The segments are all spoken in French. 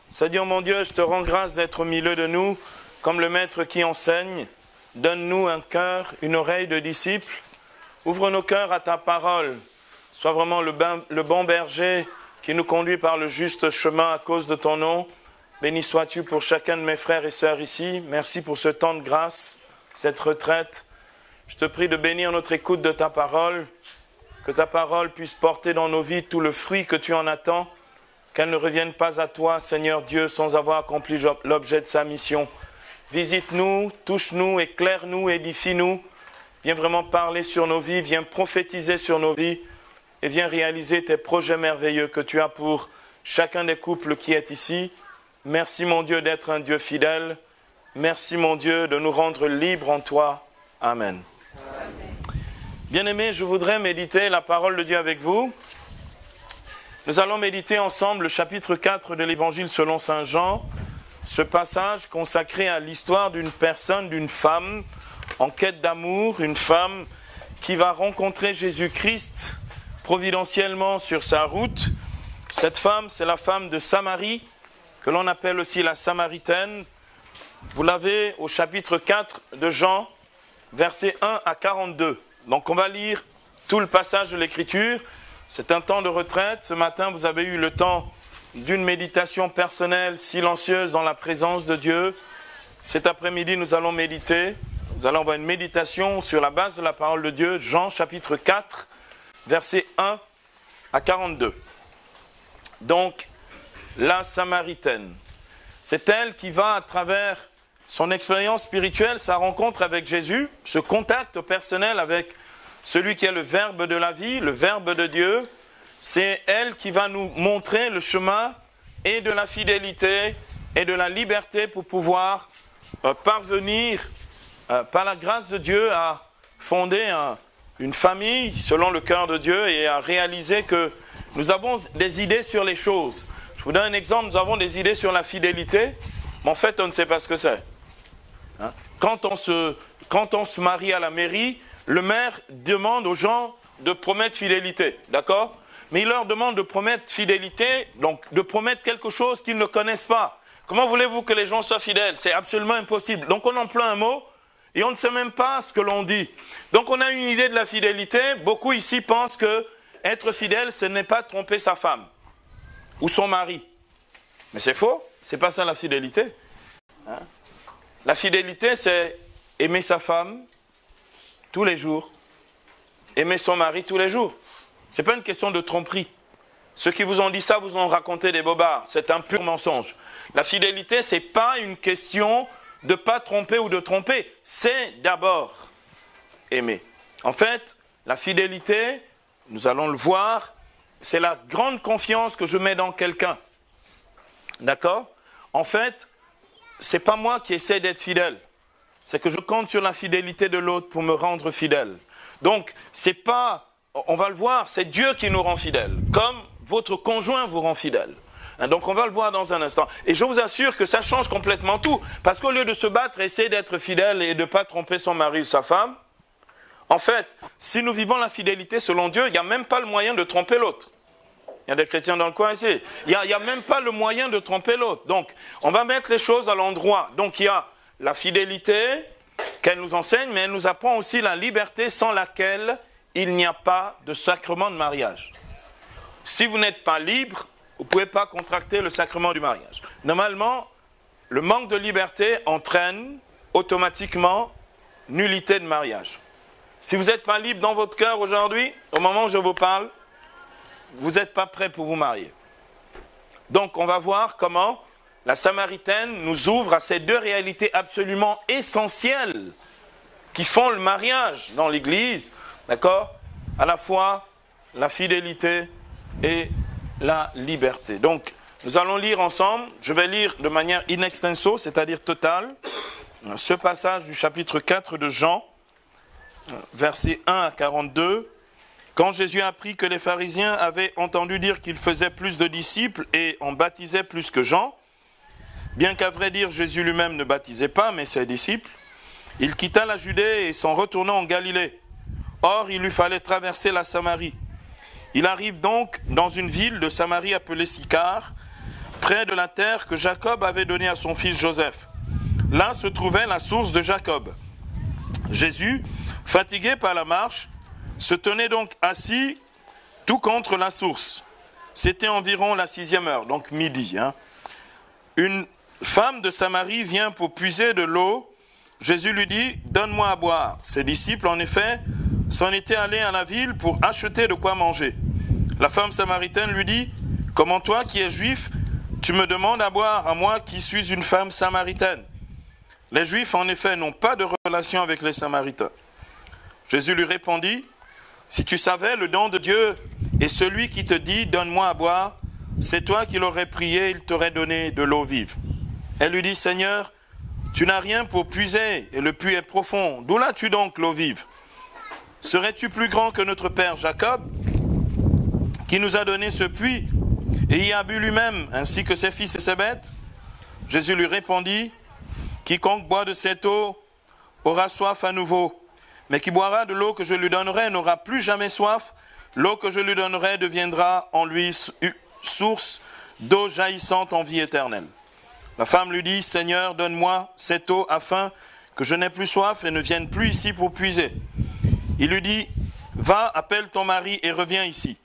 Seigneur mon Dieu, je te rends grâce d'être au milieu de nous, comme le Maître qui enseigne. Donne-nous un cœur, une oreille de disciple. Ouvre nos cœurs à ta parole. Sois vraiment le bon berger qui nous conduit par le juste chemin à cause de ton nom. Béni sois-tu pour chacun de mes frères et sœurs ici. Merci pour ce temps de grâce, cette retraite. Je te prie de bénir notre écoute de ta parole, que ta parole puisse porter dans nos vies tout le fruit que tu en attends, qu'elle ne revienne pas à toi, Seigneur Dieu, sans avoir accompli l'objet de sa mission. Visite-nous, touche-nous, éclaire-nous, édifie-nous. Viens vraiment parler sur nos vies, viens prophétiser sur nos vies et viens réaliser tes projets merveilleux que tu as pour chacun des couples qui est ici. Merci mon Dieu d'être un Dieu fidèle. Merci mon Dieu de nous rendre libres en toi. Amen. Bien-aimés, je voudrais méditer la parole de Dieu avec vous. Nous allons méditer ensemble le chapitre 4 de l'Évangile selon saint Jean, ce passage consacré à l'histoire d'une personne, d'une femme en quête d'amour, une femme qui va rencontrer Jésus-Christ providentiellement sur sa route. Cette femme, c'est la femme de Samarie, que l'on appelle aussi la Samaritaine. Vous l'avez au chapitre 4 de Jean, versets 1 à 42. Donc on va lire tout le passage de l'Écriture. C'est un temps de retraite. Ce matin, vous avez eu le temps d'une méditation personnelle, silencieuse dans la présence de Dieu. Cet après-midi, nous allons méditer. Nous allons avoir une méditation sur la base de la parole de Dieu, Jean chapitre 4, versets 1 à 42. Donc, la Samaritaine, c'est elle qui va à travers son expérience spirituelle, sa rencontre avec Jésus, ce contact personnel avec celui qui est le Verbe de la vie, le Verbe de Dieu. C'est elle qui va nous montrer le chemin et de la fidélité et de la liberté pour pouvoir parvenir, par la grâce de Dieu, à fonder une famille selon le cœur de Dieu et à réaliser que nous avons des idées sur les choses. Je vous donne un exemple, nous avons des idées sur la fidélité, mais en fait on ne sait pas ce que c'est. Quand on se marie à la mairie, le maire demande aux gens de promettre fidélité, d'accord ? Mais il leur demande de promettre fidélité, donc de promettre quelque chose qu'ils ne connaissent pas. Comment voulez-vous que les gens soient fidèles ? C'est absolument impossible. Donc on emploie un mot et on ne sait même pas ce que l'on dit. Donc on a une idée de la fidélité. Beaucoup ici pensent que être fidèle, ce n'est pas tromper sa femme ou son mari. Mais c'est faux, c'est pas ça la fidélité. La fidélité, c'est aimer sa femme tous les jours, aimer son mari tous les jours. Ce n'est pas une question de tromperie. Ceux qui vous ont dit ça vous ont raconté des bobards. C'est un pur mensonge. La fidélité, ce n'est pas une question de ne pas tromper ou de tromper. C'est d'abord aimer. En fait, la fidélité, nous allons le voir, c'est la grande confiance que je mets dans quelqu'un. D'accord ? En fait, ce n'est pas moi qui essaie d'être fidèle. C'est que je compte sur la fidélité de l'autre pour me rendre fidèle. Donc, c'est pas, on va le voir, c'est Dieu qui nous rend fidèles, comme votre conjoint vous rend fidèle. Donc, on va le voir dans un instant. Et je vous assure que ça change complètement tout. Parce qu'au lieu de se battre et essayer d'être fidèle et de ne pas tromper son mari ou sa femme, en fait, si nous vivons la fidélité selon Dieu, il n'y a même pas le moyen de tromper l'autre. Il y a des chrétiens dans le coin ici. Il n'y a même pas le moyen de tromper l'autre. Donc, on va mettre les choses à l'endroit. Donc, il y a la fidélité qu'elle nous enseigne, mais elle nous apprend aussi la liberté sans laquelle il n'y a pas de sacrement de mariage. Si vous n'êtes pas libre, vous ne pouvez pas contracter le sacrement du mariage. Normalement, le manque de liberté entraîne automatiquement nullité de mariage. Si vous n'êtes pas libre dans votre cœur aujourd'hui, au moment où je vous parle, vous n'êtes pas prêt pour vous marier. Donc, on va voir comment la Samaritaine nous ouvre à ces deux réalités absolument essentielles qui font le mariage dans l'Église, d'accord ? À la fois la fidélité et la liberté. Donc, nous allons lire ensemble, je vais lire de manière in extenso, c'est-à-dire totale, ce passage du chapitre 4 de Jean, versets 1 à 42. Quand Jésus apprit que les pharisiens avaient entendu dire qu'il faisait plus de disciples et en baptisait plus que Jean, bien qu'à vrai dire Jésus lui-même ne baptisait pas, mais ses disciples, il quitta la Judée et s'en retourna en Galilée. Or, il lui fallait traverser la Samarie. Il arrive donc dans une ville de Samarie appelée Sychar, près de la terre que Jacob avait donnée à son fils Joseph. Là se trouvait la source de Jacob. Jésus, fatigué par la marche, se tenait donc assis tout contre la source. C'était environ la 6e heure, donc midi. Une femme de Samarie vient pour puiser de l'eau. Jésus lui dit, « Donne-moi à boire. » Ses disciples, en effet, s'en étaient allés à la ville pour acheter de quoi manger. La femme samaritaine lui dit, « Comment toi qui es juif, tu me demandes à boire à moi qui suis une femme samaritaine ?» Les Juifs, en effet, n'ont pas de relation avec les Samaritains. Jésus lui répondit, « Si tu savais le don de Dieu et celui qui te dit, donne-moi à boire, c'est toi qui l'aurais prié, il t'aurait donné de l'eau vive. » Elle lui dit, « Seigneur, tu n'as rien pour puiser et le puits est profond. D'où l'as-tu donc l'eau vive? Serais-tu plus grand que notre père Jacob, qui nous a donné ce puits et y a bu lui-même, ainsi que ses fils et ses bêtes? » Jésus lui répondit, « Quiconque boit de cette eau aura soif à nouveau, mais qui boira de l'eau que je lui donnerai n'aura plus jamais soif. L'eau que je lui donnerai deviendra en lui source d'eau jaillissante en vie éternelle. » La femme lui dit, « Seigneur, donne-moi cette eau afin que je n'ai plus soif et ne vienne plus ici pour puiser. » Il lui dit, « Va, appelle ton mari et reviens ici. »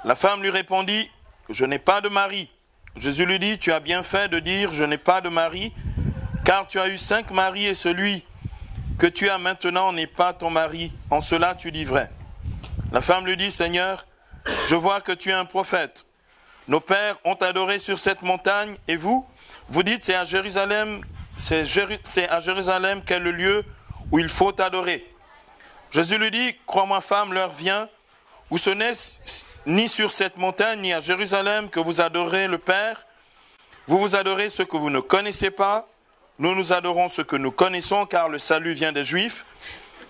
La femme lui répondit, « Je n'ai pas de mari. » Jésus lui dit, « Tu as bien fait de dire, je n'ai pas de mari, car tu as eu 5 maris et celui que tu as maintenant n'est pas ton mari. En cela tu dis vrai. » La femme lui dit, « Seigneur, je vois que tu es un prophète. Nos pères ont adoré sur cette montagne, et vous dites, c'est à Jérusalem qu'est le lieu où il faut adorer. » Jésus lui dit, « Crois-moi, femme, l'heure vient où ce n'est ni sur cette montagne ni à Jérusalem que vous adorez le Père. Vous adorez ce que vous ne connaissez pas. Nous adorons ce que nous connaissons, car le salut vient des Juifs.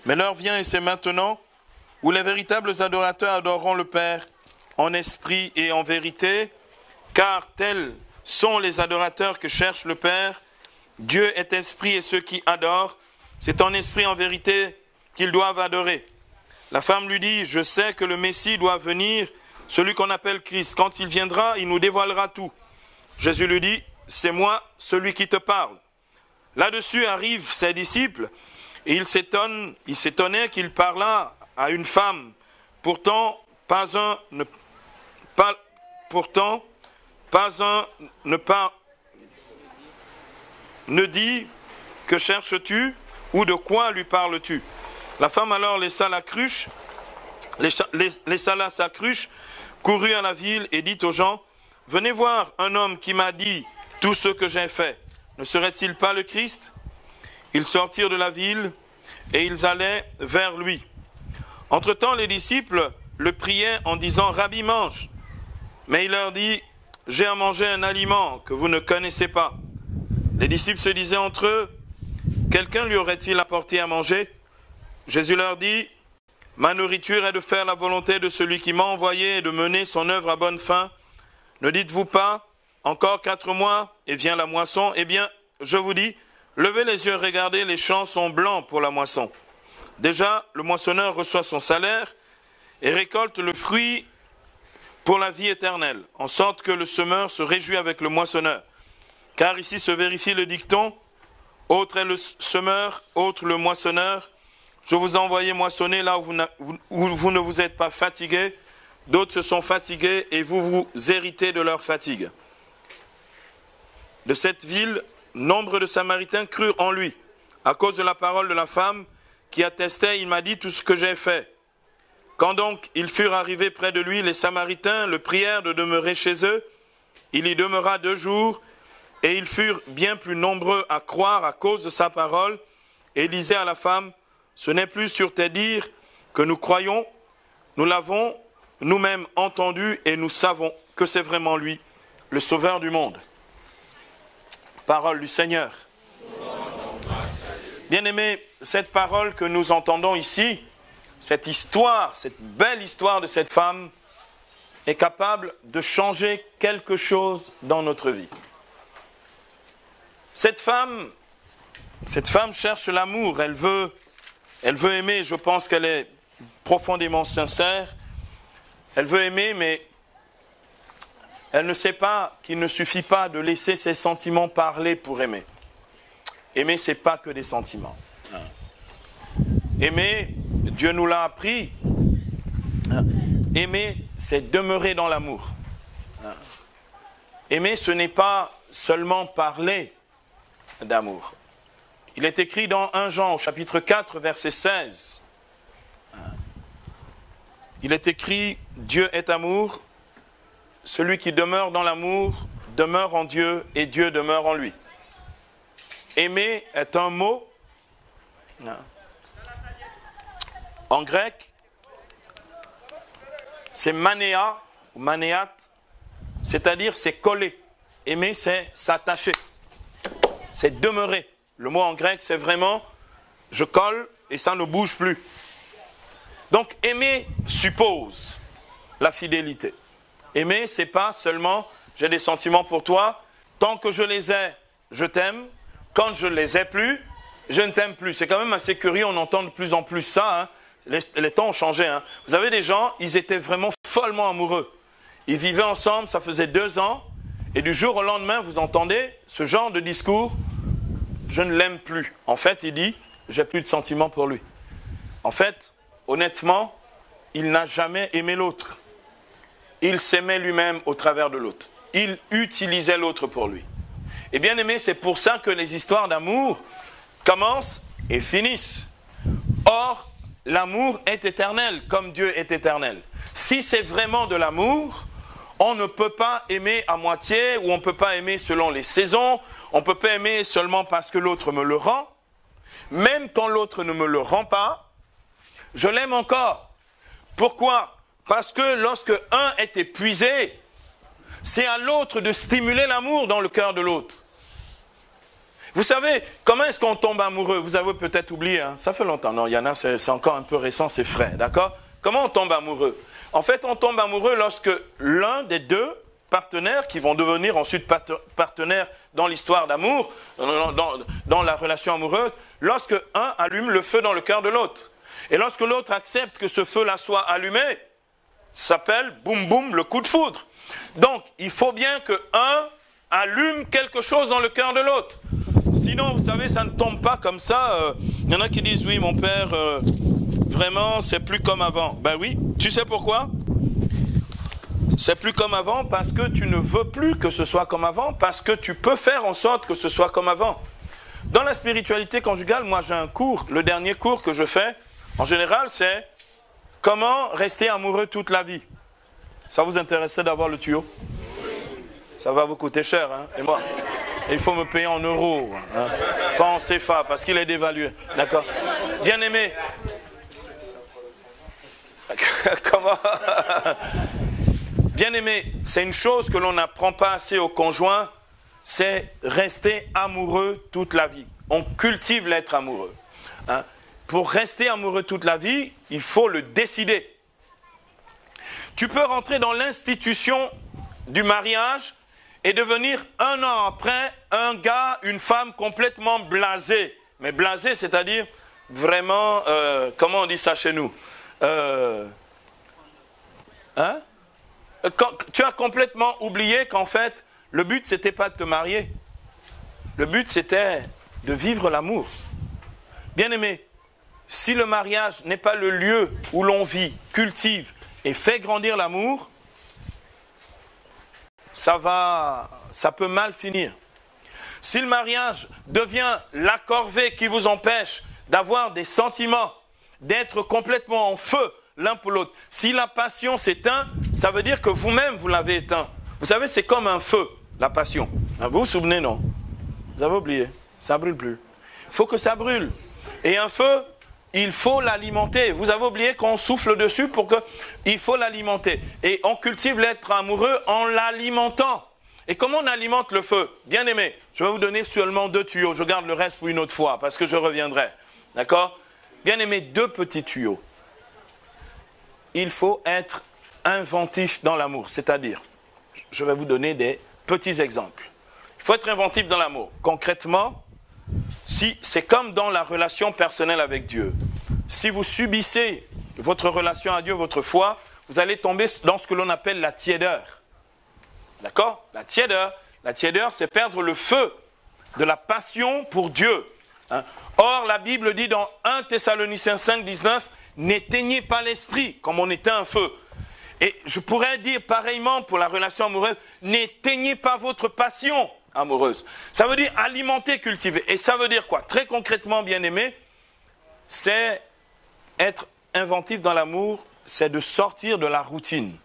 Mais l'heure vient, et c'est maintenant, où les véritables adorateurs adoreront le Père en esprit et en vérité, car tels sont les adorateurs que cherche le Père. Dieu est esprit, et ceux qui adorent, c'est en esprit et en vérité qu'ils doivent adorer. » La femme lui dit, « Je sais que le Messie doit venir, celui qu'on appelle Christ. Quand il viendra, il nous dévoilera tout. » Jésus lui dit, « C'est moi, celui qui te parle. » Là-dessus arrivent ses disciples, et ils s'étonnaient qu'il parlât à une femme. Pourtant, pas un ne dit, « Que cherches-tu » ou « De quoi lui parles-tu » La femme alors laissa sa cruche, courut à la ville et dit aux gens, « Venez voir un homme qui m'a dit tout ce que j'ai fait. Ne serait-il pas le Christ ?» Ils sortirent de la ville et ils allaient vers lui. Entre-temps, les disciples le priaient en disant, « Rabbi, mange !» Mais il leur dit, « J'ai à manger un aliment que vous ne connaissez pas. » Les disciples se disaient entre eux, « Quelqu'un lui aurait-il apporté à manger ?» Jésus leur dit, « Ma nourriture est de faire la volonté de celui qui m'a envoyé et de mener son œuvre à bonne fin. Ne dites-vous pas, encore 4 mois et vient la moisson? Eh bien, je vous dis, levez les yeux, regardez, les champs sont blancs pour la moisson. Déjà, le moissonneur reçoit son salaire et récolte le fruit pour la vie éternelle, en sorte que le semeur se réjouit avec le moissonneur. Car ici se vérifie le dicton, autre est le semeur, autre le moissonneur. Je vous ai envoyé moissonner là où vous ne vous êtes pas fatigués. D'autres se sont fatigués et vous héritez de leur fatigue. » De cette ville, nombre de Samaritains crurent en lui, à cause de la parole de la femme qui attestait, « Il m'a dit tout ce que j'ai fait. » Quand donc ils furent arrivés près de lui, les Samaritains le prièrent de demeurer chez eux. Il y demeura 2 jours, et ils furent bien plus nombreux à croire à cause de sa parole, et disaient à la femme, « Ce n'est plus sur tes dires que nous croyons, nous l'avons nous-mêmes entendu, et nous savons que c'est vraiment lui, le Sauveur du monde. » Parole du Seigneur. Bien-aimés, cette parole que nous entendons ici, cette histoire, cette belle histoire de cette femme, est capable de changer quelque chose dans notre vie. Cette femme cherche l'amour, elle veut aimer, je pense qu'elle est profondément sincère, elle veut aimer, mais Elle ne sait pas qu'il ne suffit pas de laisser ses sentiments parler pour aimer. Aimer, ce n'est pas que des sentiments. Aimer, Dieu nous l'a appris. Aimer, c'est demeurer dans l'amour. Aimer, ce n'est pas seulement parler d'amour. Il est écrit dans 1 Jean, au chapitre 4, verset 16. Il est écrit, Dieu est amour. Celui qui demeure dans l'amour demeure en Dieu et Dieu demeure en lui. Aimer est un mot en grec, c'est manéa ou manéat, c'est-à-dire c'est coller. Aimer, c'est s'attacher, c'est demeurer. Le mot en grec, c'est vraiment je colle et ça ne bouge plus. Donc aimer suppose la fidélité. Aimer, c'est pas seulement j'ai des sentiments pour toi, tant que je les ai, je t'aime, quand je ne les ai plus, je ne t'aime plus. C'est quand même assez curieux, on entend de plus en plus ça, hein. Les temps ont changé. Hein. Vous avez des gens, ils étaient vraiment follement amoureux. Ils vivaient ensemble, ça faisait 2 ans, et du jour au lendemain, vous entendez ce genre de discours, je ne l'aime plus. En fait, il dit, j'ai plus de sentiments pour lui. En fait, honnêtement, il n'a jamais aimé l'autre. Il s'aimait lui-même au travers de l'autre. Il utilisait l'autre pour lui. Et bien aimé, c'est pour ça que les histoires d'amour commencent et finissent. Or, l'amour est éternel, comme Dieu est éternel. Si c'est vraiment de l'amour, on ne peut pas aimer à moitié, ou on ne peut pas aimer selon les saisons, on ne peut pas aimer seulement parce que l'autre me le rend. Même quand l'autre ne me le rend pas, je l'aime encore. Pourquoi ? Parce que lorsque un est épuisé, c'est à l'autre de stimuler l'amour dans le cœur de l'autre. Vous savez, comment est-ce qu'on tombe amoureux? Vous avez peut-être oublié, hein? Ça fait longtemps. Non, il y en a, c'est encore un peu récent, c'est frais, d'accord? Comment on tombe amoureux? En fait, on tombe amoureux lorsque l'un des deux partenaires, qui vont devenir ensuite partenaires dans l'histoire d'amour, dans la relation amoureuse, lorsque un allume le feu dans le cœur de l'autre. Et lorsque l'autre accepte que ce feu-là soit allumé, ça s'appelle boum boum le coup de foudre. Donc, il faut bien que un allume quelque chose dans le cœur de l'autre. Sinon, vous savez, ça ne tombe pas comme ça. Il y en a qui disent, oui, mon père, vraiment, c'est plus comme avant. Ben oui, tu sais pourquoi? C'est plus comme avant parce que tu ne veux plus que ce soit comme avant, parce que tu peux faire en sorte que ce soit comme avant. Dans la spiritualité conjugale, moi j'ai un cours, le dernier cours que je fais, en général, c'est comment rester amoureux toute la vie. Ça vous intéresserait d'avoir le tuyau? Ça va vous coûter cher, hein? Et moi, il faut me payer en euros, hein? Pas en CFA, parce qu'il est dévalué. D'accord? Bien aimé. Comment? Bien aimé, c'est une chose que l'on n'apprend pas assez aux conjoints, c'est rester amoureux toute la vie. On cultive l'être amoureux. Hein? Pour rester amoureux toute la vie, il faut le décider. Tu peux rentrer dans l'institution du mariage et devenir 1 an après un gars, une femme complètement blasé. Mais blasé, c'est-à-dire vraiment, comment on dit ça chez nous? Tu as complètement oublié qu'en fait, le but, c'était pas de te marier. Le but, c'était de vivre l'amour. Bien aimé, si le mariage n'est pas le lieu où l'on vit, cultive et fait grandir l'amour, ça peut mal finir. Si le mariage devient la corvée qui vous empêche d'avoir des sentiments, d'être complètement en feu l'un pour l'autre, si la passion s'éteint, ça veut dire que vous-même vous l'avez éteint. Vous savez, c'est comme un feu, la passion. Vous vous souvenez, non? Vous avez oublié, ça ne brûle plus. Il faut que ça brûle. Et un feu, il faut l'alimenter. Vous avez oublié qu'on souffle dessus pour que... Il faut l'alimenter. Et on cultive l'être amoureux en l'alimentant. Et comment on alimente le feu? Bien aimé, je vais vous donner seulement 2 tuyaux. Je garde le reste pour une autre fois, parce que je reviendrai. D'accord? Bien aimé, 2 petits tuyaux. Il faut être inventif dans l'amour. C'est-à-dire, je vais vous donner des petits exemples. Il faut être inventif dans l'amour. Concrètement, si c'est comme dans la relation personnelle avec Dieu. Si vous subissez votre relation à Dieu, votre foi, vous allez tomber dans ce que l'on appelle la tiédeur. D'accord? La tiédeur, c'est perdre le feu de la passion pour Dieu. Hein? Or, la Bible dit dans 1 Thessaloniciens 5, 19, n'éteignez pas l'esprit comme on éteint un feu. Et je pourrais dire pareillement pour la relation amoureuse, n'éteignez pas votre passion amoureuse. Ça veut dire alimenter, cultiver. Et ça veut dire quoi? Très concrètement, bien-aimé, c'est être inventif dans l'amour, c'est de sortir de la routine.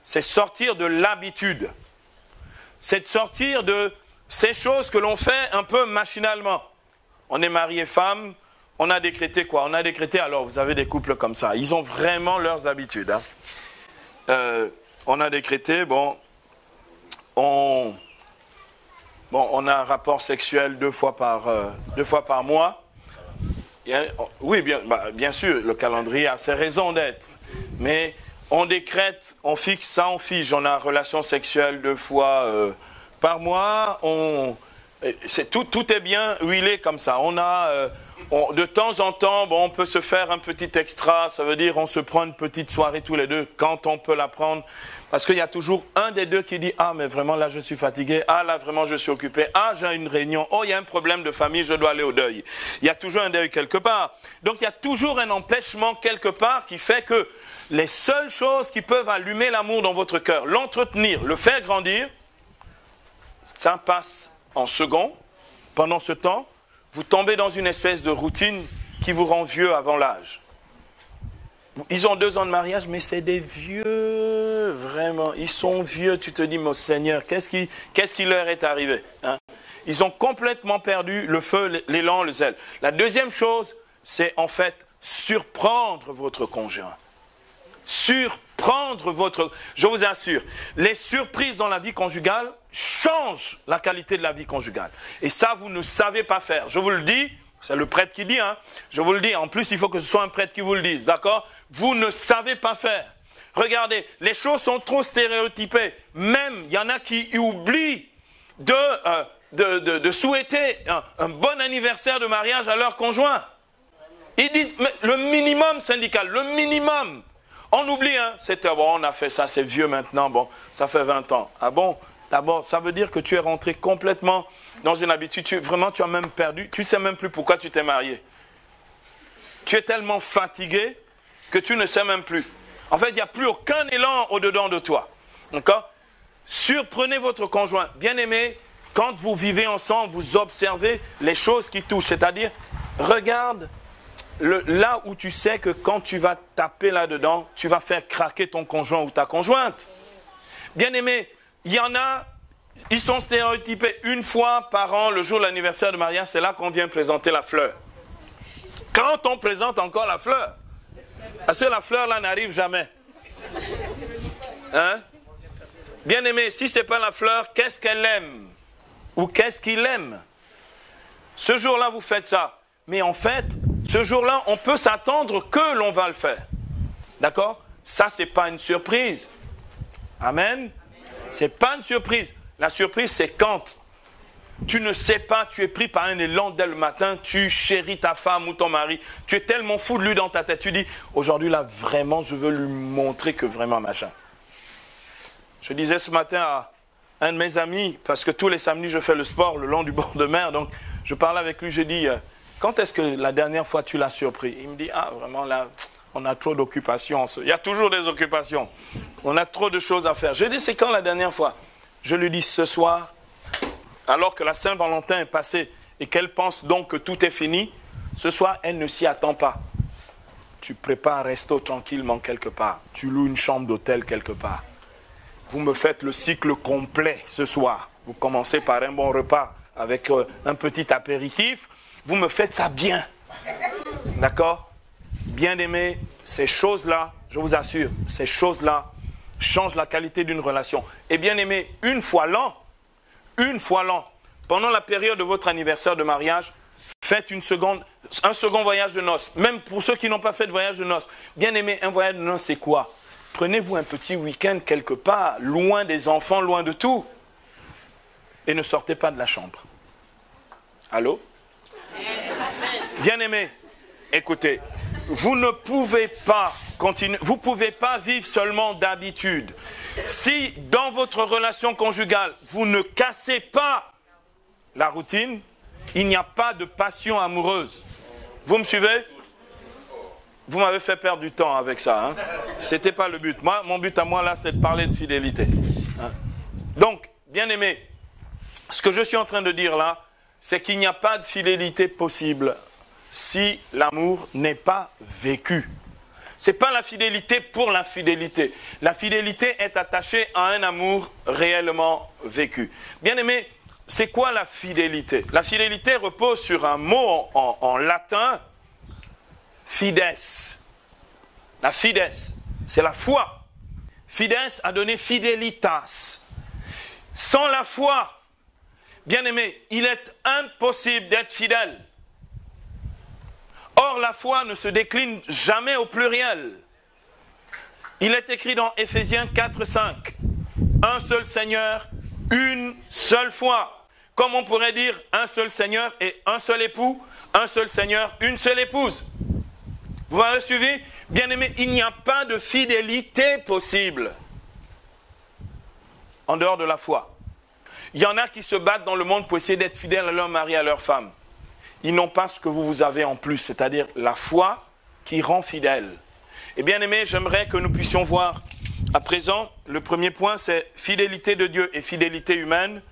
C'est sortir de l'habitude. C'est de sortir de ces choses que l'on fait un peu machinalement. On est marié femme, on a décrété quoi? On a décrété, alors vous avez des couples comme ça, ils ont vraiment leurs habitudes. Hein. On a décrété, on a un rapport sexuel deux fois par mois. Oui, bien sûr, le calendrier a ses raisons d'être. Mais on décrète, on fixe ça, on fige. On a une relation sexuelle 2 fois par mois. Tout est bien huilé comme ça. De temps en temps, on peut se faire un petit extra. Ça veut dire on se prend une petite soirée tous les deux quand on peut la prendre. Parce qu'il y a toujours un des deux qui dit « Ah, mais vraiment, là, je suis fatigué. Ah, là, vraiment, je suis occupé. Ah, j'ai une réunion. Oh, il y a un problème de famille, je dois aller au deuil. » Il y a toujours un deuil quelque part. Donc, il y a toujours un empêchement quelque part qui fait que les seules choses qui peuvent allumer l'amour dans votre cœur, l'entretenir, le faire grandir, ça passe en second. Pendant ce temps, vous tombez dans une espèce de routine qui vous rend vieux avant l'âge. Ils ont 2 ans de mariage, mais c'est des vieux, vraiment. Ils sont vieux, tu te dis, mon Seigneur, qu'est-ce qui leur est arrivé, hein? Ils ont complètement perdu le feu, l'élan, le zèle. La deuxième chose, c'est en fait surprendre votre conjoint. Je vous assure, les surprises dans la vie conjugale changent la qualité de la vie conjugale. Et ça, vous ne savez pas faire. Je vous le dis, c'est le prêtre qui dit, hein. Je vous le dis, en plus, il faut que ce soit un prêtre qui vous le dise, d'accord? Vous ne savez pas faire. Regardez, les choses sont trop stéréotypées. Même, il y en a qui oublient de souhaiter un bon anniversaire de mariage à leur conjoint. Ils disent, mais le minimum syndical, le minimum. On oublie, hein, c'était bon, on a fait ça, c'est vieux maintenant, ça fait 20 ans. Ah bon? D'abord, ça veut dire que tu es rentré complètement dans une habitude, tu as même perdu, tu ne sais même plus pourquoi tu t'es marié. Tu es tellement fatigué que tu ne sais même plus. En fait, il n'y a plus aucun élan au-dedans de toi. D'accord? Surprenez votre conjoint. Bien-aimé, quand vous vivez ensemble, vous observez les choses qui touchent. C'est-à-dire, regarde là où tu sais que quand tu vas taper là-dedans, tu vas faire craquer ton conjoint ou ta conjointe. Bien-aimé, il y en a, ils sont stéréotypés 1 fois par an, le jour de l'anniversaire de mariage, c'est là qu'on vient présenter la fleur. Quand on présente encore la fleur, parce que la fleur là n'arrive jamais. Hein? Bien-aimé, si ce n'est pas la fleur, qu'est-ce qu'elle aime? Ou qu'est-ce qu'il aime? Ce jour-là, vous faites ça. Mais en fait, ce jour-là, on peut s'attendre que l'on va le faire. D'accord? Ça, ce n'est pas une surprise. Amen? Ce n'est pas une surprise. La surprise, c'est quand tu ne sais pas, tu es pris par un élan dès le matin, tu chéris ta femme ou ton mari, tu es tellement fou de lui dans ta tête, tu dis, aujourd'hui là, vraiment, je veux lui montrer que vraiment machin. Je disais ce matin à un de mes amis, parce que tous les samedis, je fais le sport le long du bord de mer, donc je parlais avec lui, je dis, quand est-ce que la dernière fois tu l'as surpris? Il me dit, ah vraiment là, on a trop d'occupations. Il y a toujours des occupations. On a trop de choses à faire. Je dis, c'est quand la dernière fois? Je lui dis, ce soir, alors que la Saint-Valentin est passée et qu'elle pense donc que tout est fini, ce soir, elle ne s'y attend pas. Tu prépares un resto tranquillement quelque part. Tu loues une chambre d'hôtel quelque part. Vous me faites le cycle complet ce soir. Vous commencez par un bon repas avec un petit apéritif. Vous me faites ça bien. D'accord? Bien-aimé, ces choses-là, je vous assure, ces choses-là changent la qualité d'une relation. Et bien-aimé, une fois l'an, pendant la période de votre anniversaire de mariage, faites un second voyage de noces. Même pour ceux qui n'ont pas fait de voyage de noces. Bien-aimé, un voyage de noces, c'est quoi? Prenez-vous un petit week-end quelque part, loin des enfants, loin de tout. Et ne sortez pas de la chambre. Allô? Bien-aimé, écoutez, vous ne pouvez pas continuer, vous ne pouvez pas vivre seulement d'habitude. Si dans votre relation conjugale, vous ne cassez pas la routine, il n'y a pas de passion amoureuse. Vous me suivez? Vous m'avez fait perdre du temps avec ça. Hein? Ce n'était pas le but. Moi, mon but à moi, là, c'est de parler de fidélité. Hein? Donc, bien aimé, ce que je suis en train de dire là, c'est qu'il n'y a pas de fidélité possible si l'amour n'est pas vécu. Ce n'est pas la fidélité pour la fidélité. La fidélité est attachée à un amour réellement vécu. Bien aimé, c'est quoi la fidélité? La fidélité repose sur un mot en latin, fides. La fides, c'est la foi. Fides a donné fidelitas. Sans la foi, bien aimé, il est impossible d'être fidèle. Or, la foi ne se décline jamais au pluriel. Il est écrit dans Éphésiens 4:5, un seul Seigneur, une seule foi. Comme on pourrait dire un seul Seigneur et un seul époux, un seul Seigneur, une seule épouse. Vous m'avez suivi? Bien aimé, il n'y a pas de fidélité possible en dehors de la foi. Il y en a qui se battent dans le monde pour essayer d'être fidèles à leur mari, à leur femme. Ils n'ont pas ce que vous avez en plus, c'est-à-dire la foi qui rend fidèle. Et bien aimé, j'aimerais que nous puissions voir à présent, le premier point c'est fidélité de Dieu et fidélité humaine.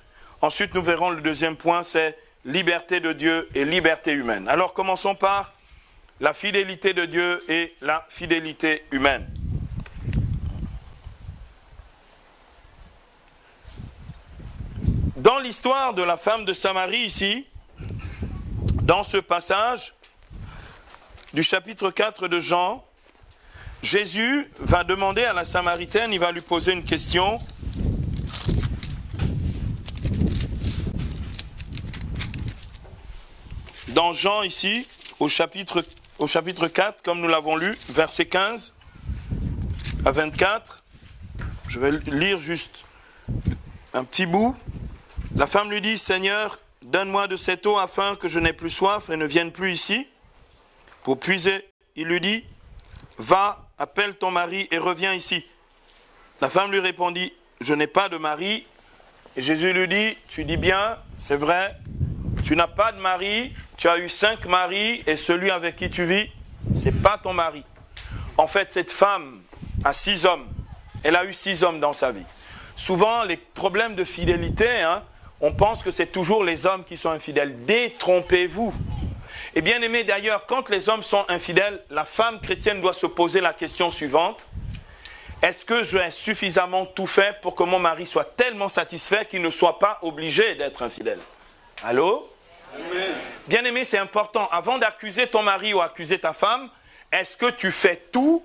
Ensuite nous verrons le deuxième point, c'est liberté de Dieu et liberté humaine. Alors commençons par la fidélité de Dieu et la fidélité humaine. Dans l'histoire de la femme de Samarie ici, dans ce passage du chapitre 4 de Jean, Jésus va demander à la Samaritaine, il va lui poser une question. Dans Jean ici, au chapitre 4, comme nous l'avons lu, versets 15 à 24, je vais lire juste un petit bout. La femme lui dit, Seigneur, donne-moi de cette eau afin que je n'ai plus soif et ne vienne plus ici pour puiser. Il lui dit, va, appelle ton mari et reviens ici. La femme lui répondit, je n'ai pas de mari. Et Jésus lui dit, tu dis bien, c'est vrai, tu n'as pas de mari, tu as eu 5 maris et celui avec qui tu vis, ce n'est pas ton mari. En fait, cette femme a 6 hommes. Elle a eu 6 hommes dans sa vie. Souvent, les problèmes de fidélité, on pense que c'est toujours les hommes qui sont infidèles. Détrompez-vous. Et bien aimé d'ailleurs, quand les hommes sont infidèles, la femme chrétienne doit se poser la question suivante. Est-ce que j'ai suffisamment tout fait pour que mon mari soit tellement satisfait qu'il ne soit pas obligé d'être infidèle? Allô? Amen. Bien aimé, c'est important. Avant d'accuser ton mari ou accuser ta femme, est-ce que tu fais tout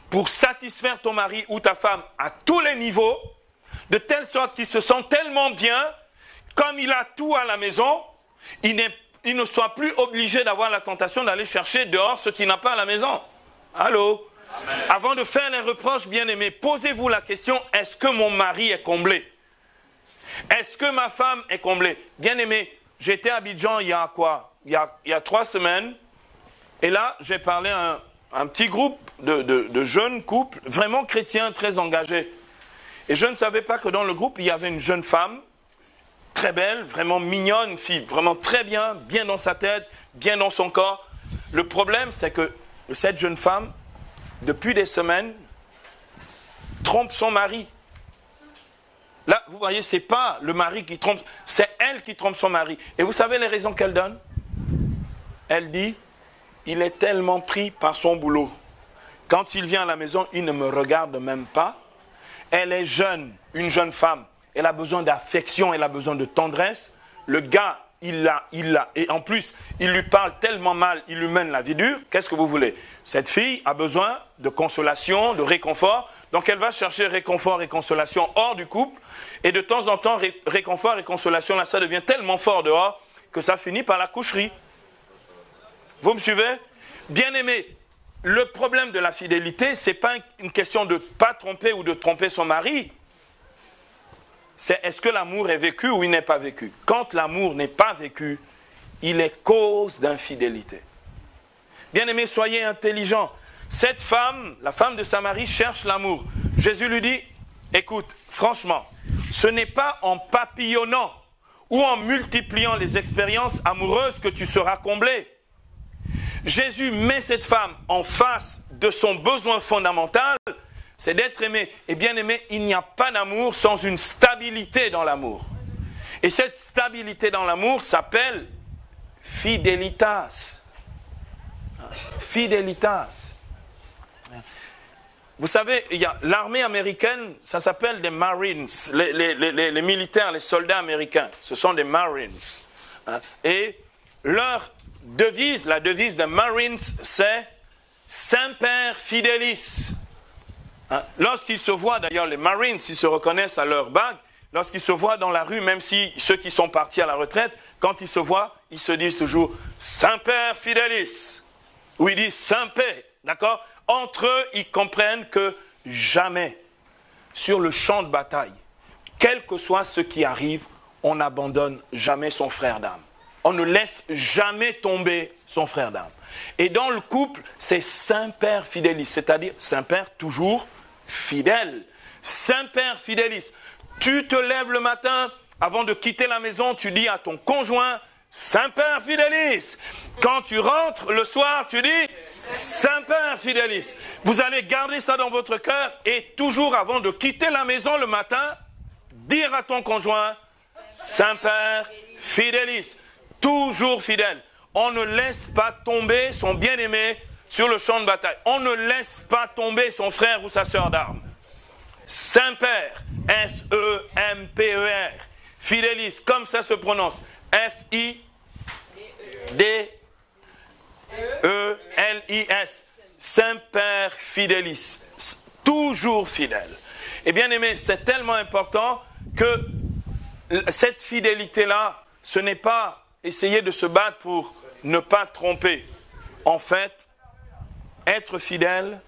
pour satisfaire ton mari ou ta femme à tous les niveaux, de telle sorte qu'il se sent tellement bien, comme il a tout à la maison, il ne soit plus obligé d'avoir la tentation d'aller chercher dehors ce qu'il n'a pas à la maison. Allô? Amen. Avant de faire les reproches, bien-aimés, posez-vous la question, est-ce que mon mari est comblé? Est-ce que ma femme est comblée? Bien-aimé, j'étais à Abidjan il y a quoi? Il y a 3 semaines, et là, j'ai parlé à un petit groupe de jeunes couples, vraiment chrétiens, très engagés. Et je ne savais pas que dans le groupe, il y avait une jeune femme, très belle, vraiment mignonne, une fille, vraiment très bien, bien dans sa tête, bien dans son corps. Le problème, c'est que cette jeune femme, depuis des semaines, trompe son mari. Là, vous voyez, ce n'est pas le mari qui trompe, c'est elle qui trompe son mari. Et vous savez les raisons qu'elle donne? Elle dit, il est tellement pris par son boulot. Quand il vient à la maison, il ne me regarde même pas. Elle est jeune, une jeune femme. Elle a besoin d'affection, elle a besoin de tendresse. Le gars, il l'a. Et en plus, il lui parle tellement mal, il lui mène la vie dure. Qu'est-ce que vous voulez? Cette fille a besoin de consolation, de réconfort. Donc elle va chercher réconfort et consolation hors du couple. Et de temps en temps, réconfort et consolation, là, ça devient tellement fort dehors que ça finit par la coucherie. Vous me suivez? Bien aimé, le problème de la fidélité, ce n'est pas une question de ne pas tromper ou de tromper son mari. C'est est-ce que l'amour est vécu ou il n'est pas vécu? Quand l'amour n'est pas vécu, il est cause d'infidélité. Bien-aimés, soyez intelligents. Cette femme, la femme de Samarie, cherche l'amour. Jésus lui dit, écoute, franchement, ce n'est pas en papillonnant ou en multipliant les expériences amoureuses que tu seras comblé. Jésus met cette femme en face de son besoin fondamental, c'est d'être aimé. Et bien aimé, il n'y a pas d'amour sans une stabilité dans l'amour. Et cette stabilité dans l'amour s'appelle fidelitas. Fidelitas. Vous savez, il y a l'armée américaine, ça s'appelle des Marines, les militaires, les soldats américains, ce sont des Marines. Et leur devise, la devise des Marines, c'est Semper Fidelis. Lorsqu'ils se voient, d'ailleurs les Marines, ils se reconnaissent à leur bague, lorsqu'ils se voient dans la rue, même si ceux qui sont partis à la retraite, quand ils se voient, ils se disent toujours Semper Fidelis. Ou ils disent Semper, d'accord? Entre eux, ils comprennent que jamais, sur le champ de bataille, quel que soit ce qui arrive, on n'abandonne jamais son frère d'âme. On ne laisse jamais tomber son frère d'âme. Et dans le couple, c'est Semper Fidelis, c'est-à-dire Saint-Père toujours fidèle. Semper Fidelis. Tu te lèves le matin, avant de quitter la maison, tu dis à ton conjoint Semper Fidelis. Quand tu rentres le soir, tu dis Semper Fidelis. Vous allez garder ça dans votre cœur et toujours avant de quitter la maison le matin, dire à ton conjoint Semper Fidelis. Toujours fidèle. On ne laisse pas tomber son bien-aimé sur le champ de bataille. On ne laisse pas tomber son frère ou sa sœur d'armes. Semper, S-E-M-P-E-R. Fidelis, comme ça se prononce. F-I-D-E-L-I-S. Semper Fidelis. Toujours fidèle. Et bien aimé, c'est tellement important que cette fidélité-là, ce n'est pas essayer de se battre pour ne pas tromper. En fait, être fidèle,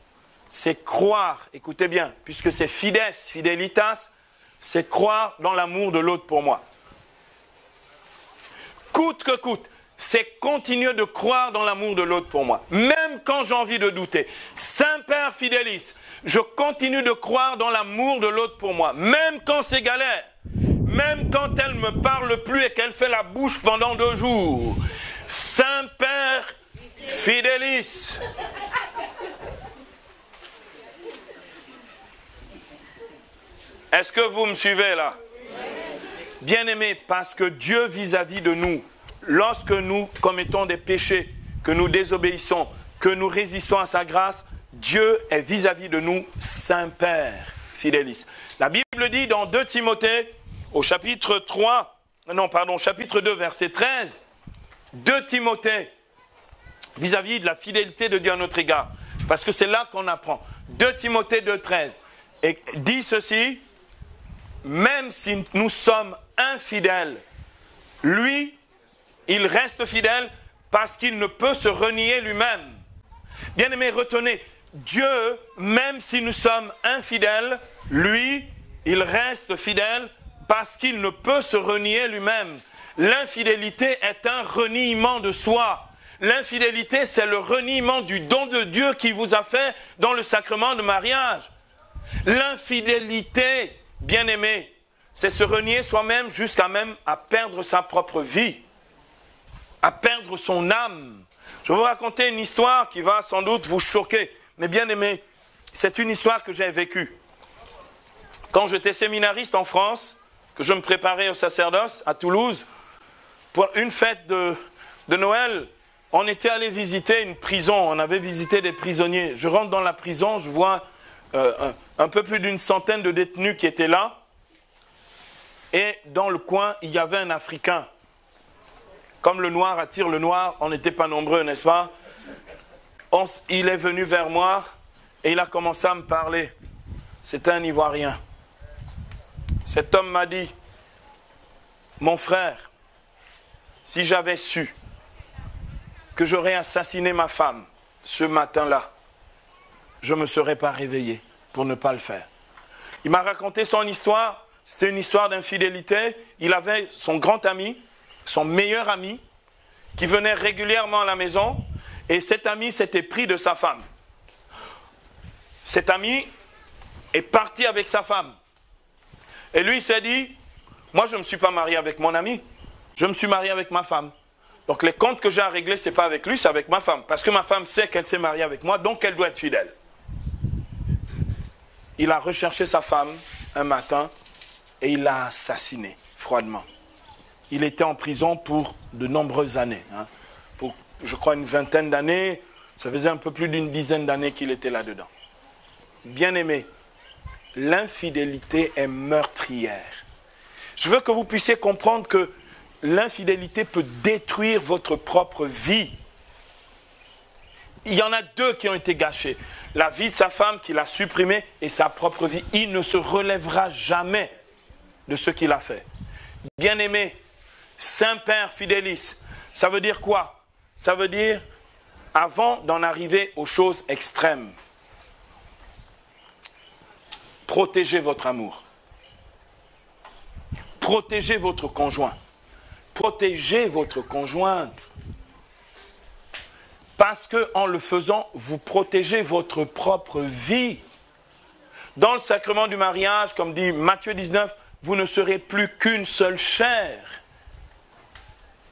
c'est croire, écoutez bien, puisque c'est fides, fidelitas, c'est croire dans l'amour de l'autre pour moi. Coûte que coûte, c'est continuer de croire dans l'amour de l'autre pour moi, même quand j'ai envie de douter. Semper Fidelis, je continue de croire dans l'amour de l'autre pour moi, même quand c'est galère. Même quand elle ne me parle plus et qu'elle fait la bouche pendant 2 jours. Semper Fidelis. Est-ce que vous me suivez là? Bien-aimés, parce que Dieu vis-à-vis de nous, lorsque nous commettons des péchés, que nous désobéissons, que nous résistons à sa grâce, Dieu est vis-à-vis de nous Semper Fidelis. La Bible dit dans 2 Timothée, au chapitre 2, verset 13, 2 Timothée, vis-à-vis de la fidélité de Dieu à notre égard, parce que c'est là qu'on apprend. 2 Timothée 2, 13, et dit ceci, même si nous sommes infidèles, lui, il reste fidèle parce qu'il ne peut se renier lui-même. Bien-aimés, retenez, Dieu, même si nous sommes infidèles, lui, il reste fidèle parce qu'il ne peut se renier lui-même. L'infidélité est un reniement de soi. L'infidélité, c'est le reniement du don de Dieu qui vous a fait dans le sacrement de mariage. L'infidélité, bien-aimé, c'est se renier soi-même jusqu'à même à perdre sa propre vie, à perdre son âme. Je vais vous raconter une histoire qui va sans doute vous choquer. Mais bien-aimé, c'est une histoire que j'ai vécue. Quand j'étais séminariste en France, que je me préparais au sacerdoce à Toulouse, pour une fête de Noël, on était allé visiter une prison, on avait visité des prisonniers. Je rentre dans la prison, je vois un peu plus d'une centaine de détenus qui étaient là. Et dans le coin, il y avait un Africain. Comme le noir attire le noir, on n'était pas nombreux, n'est-ce pas? Il est venu vers moi et il a commencé à me parler. C'était un Ivoirien. Cet homme m'a dit, mon frère, si j'avais su que j'aurais assassiné ma femme ce matin-là, je ne me serais pas réveillé pour ne pas le faire. Il m'a raconté son histoire, c'était une histoire d'infidélité. Il avait son grand ami, son meilleur ami, qui venait régulièrement à la maison Et cet ami s'était pris de sa femme. Cet ami est parti avec sa femme. Et lui, il s'est dit, moi, je ne me suis pas marié avec mon ami. Je me suis marié avec ma femme. Donc, les comptes que j'ai à régler, ce n'est pas avec lui, c'est avec ma femme. Parce que ma femme sait qu'elle s'est mariée avec moi, donc elle doit être fidèle. Il a recherché sa femme un matin et il l'a assassinée froidement. Il était en prison pour de nombreuses années. Pour, je crois, une vingtaine d'années. Ça faisait un peu plus d'une dizaine d'années qu'il était là-dedans. Bien-aimé, l'infidélité est meurtrière. Je veux que vous puissiez comprendre que l'infidélité peut détruire votre propre vie. Il y en a deux qui ont été gâchés. La vie de sa femme qu'il a supprimée et sa propre vie. Il ne se relèvera jamais de ce qu'il a fait. Bien-aimé, Saint-Père Fidélis, ça veut dire quoi? Ça veut dire, avant d'en arriver aux choses extrêmes, protégez votre amour. Protégez votre conjoint. Protégez votre conjointe. Parce qu'en le faisant, vous protégez votre propre vie. Dans le sacrement du mariage, comme dit Matthieu 19, vous ne serez plus qu'une seule chair.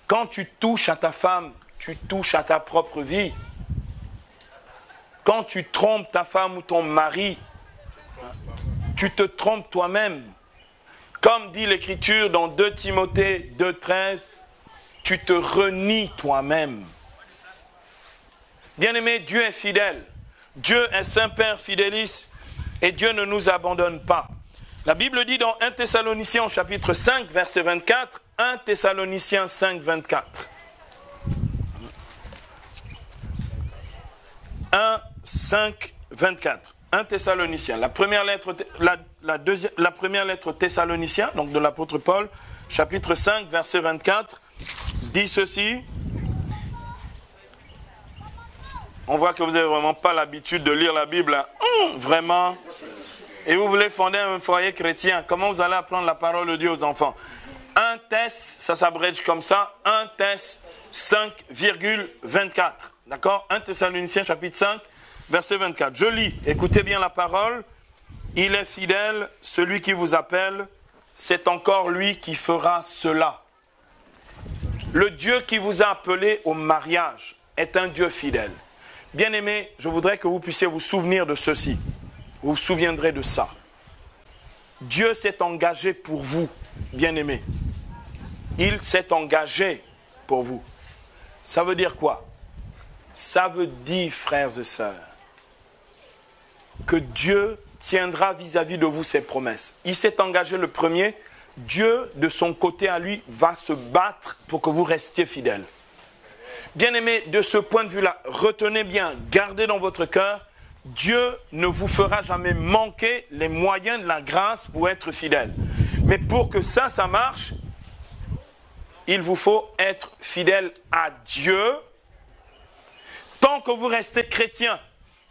Quand tu touches à ta femme, tu touches à ta propre vie. Quand tu trompes ta femme ou ton mari, tu te trompes toi-même. Comme dit l'Écriture dans 2 Timothée 2,13, tu te renies toi-même. Bien-aimé, Dieu est fidèle. Dieu est Saint-Père Fidélis et Dieu ne nous abandonne pas. La Bible dit dans 1 Thessaloniciens au chapitre 5, verset 24, 1 Thessaloniciens 5, 24. 1, 5, 24. 1 Thessaloniciens, la première lettre Thessaloniciens, donc de l'apôtre Paul, chapitre 5, verset 24, dit ceci. On voit que vous n'avez vraiment pas l'habitude de lire la Bible, hein. Vraiment. Et vous voulez fonder un foyer chrétien. Comment vous allez apprendre la parole de Dieu aux enfants? 1 Thess, ça s'abrège comme ça, 1 Thess 5,24. D'accord? 1 Thessaloniciens, chapitre 5, verset 24. Je lis, écoutez bien la parole. Il est fidèle, celui qui vous appelle, c'est encore lui qui fera cela. Le Dieu qui vous a appelé au mariage est un Dieu fidèle. Bien-aimés, je voudrais que vous puissiez vous souvenir de ceci. Vous vous souviendrez de ça. Dieu s'est engagé pour vous, bien-aimés. Il s'est engagé pour vous. Ça veut dire quoi? Ça veut dire, frères et sœurs, que Dieu tiendra vis-à-vis de vous ses promesses. Il s'est engagé le premier. Dieu, de son côté à lui, va se battre pour que vous restiez fidèles. Bien-aimés, de ce point de vue-là, retenez bien, gardez dans votre cœur, Dieu ne vous fera jamais manquer les moyens de la grâce pour être fidèle. Mais pour que ça marche, il vous faut être fidèle à Dieu. Tant que vous restez chrétien,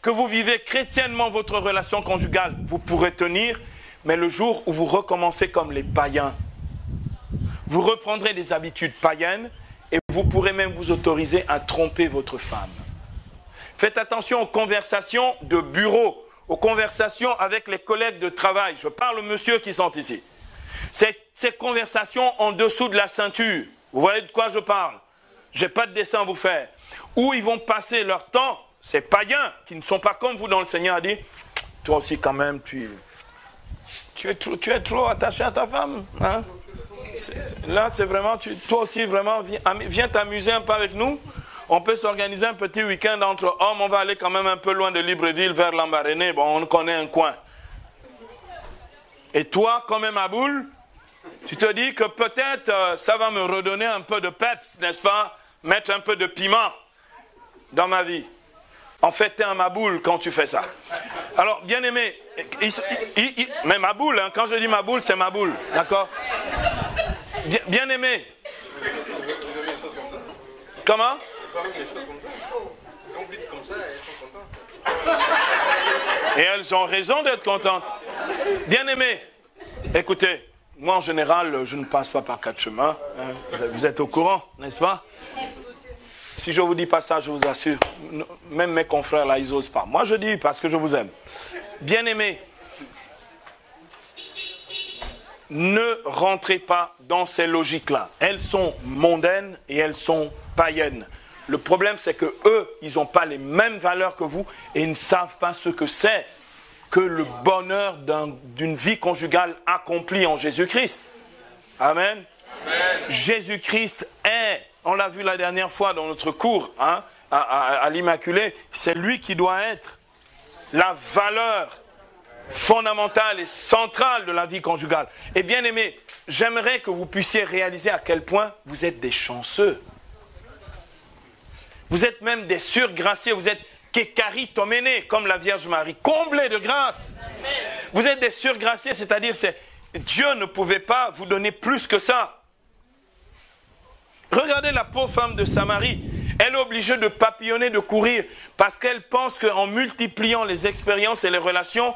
que vous vivez chrétiennement votre relation conjugale, vous pourrez tenir, mais le jour où vous recommencez comme les païens, vous reprendrez des habitudes païennes et vous pourrez même vous autoriser à tromper votre femme. Faites attention aux conversations de bureau, aux conversations avec les collègues de travail. Je parle aux messieurs qui sont ici. Ces conversations en dessous de la ceinture, vous voyez de quoi je parle? Je n'ai pas de dessin à vous faire. Où ils vont passer leur temps, ces païens qui ne sont pas comme vous dans le Seigneur, a dit, toi aussi quand même, tu es trop attaché à ta femme. Hein? Là, c'est vraiment, toi aussi vraiment, viens t'amuser un peu avec nous. On peut s'organiser un petit week-end entre hommes, on va aller quand même un peu loin de Libreville vers Lambaréné, bon, on connaît un coin. Et toi, quand même à boule, tu te dis que peut-être ça va me redonner un peu de peps, n'est-ce pas? Mettre un peu de piment dans ma vie. En fait, tu es un maboule quand tu fais ça. Alors, bien aimé, mais maboule, hein, quand je dis maboule, c'est maboule, d'accord? Bien aimé. Comment? Et elles ont raison d'être contentes. Bien aimé, écoutez, moi en général, je ne passe pas par 4 chemins. Hein. Vous êtes au courant, n'est-ce pas? Si je ne vous dis pas ça, je vous assure, même mes confrères là, ils n'osent pas. Moi, je dis parce que je vous aime. Bien-aimés, ne rentrez pas dans ces logiques-là. Elles sont mondaines et elles sont païennes. Le problème, c'est que eux, ils n'ont pas les mêmes valeurs que vous et ils ne savent pas ce que c'est que le bonheur d'une vie conjugale accomplie en Jésus-Christ. Amen. Amen. Jésus-Christ est, on l'a vu la dernière fois dans notre cours à l'Immaculée, c'est lui qui doit être la valeur fondamentale et centrale de la vie conjugale. Et bien aimé, j'aimerais que vous puissiez réaliser à quel point vous êtes des chanceux. Vous êtes même des surgraciés, vous êtes kekaritomene, comme la Vierge Marie, comblés de grâce. Vous êtes des surgraciés, c'est-à-dire Dieu ne pouvait pas vous donner plus que ça. Regardez la pauvre femme de Samarie. Elle est obligée de papillonner, de courir, parce qu'elle pense qu'en multipliant les expériences et les relations,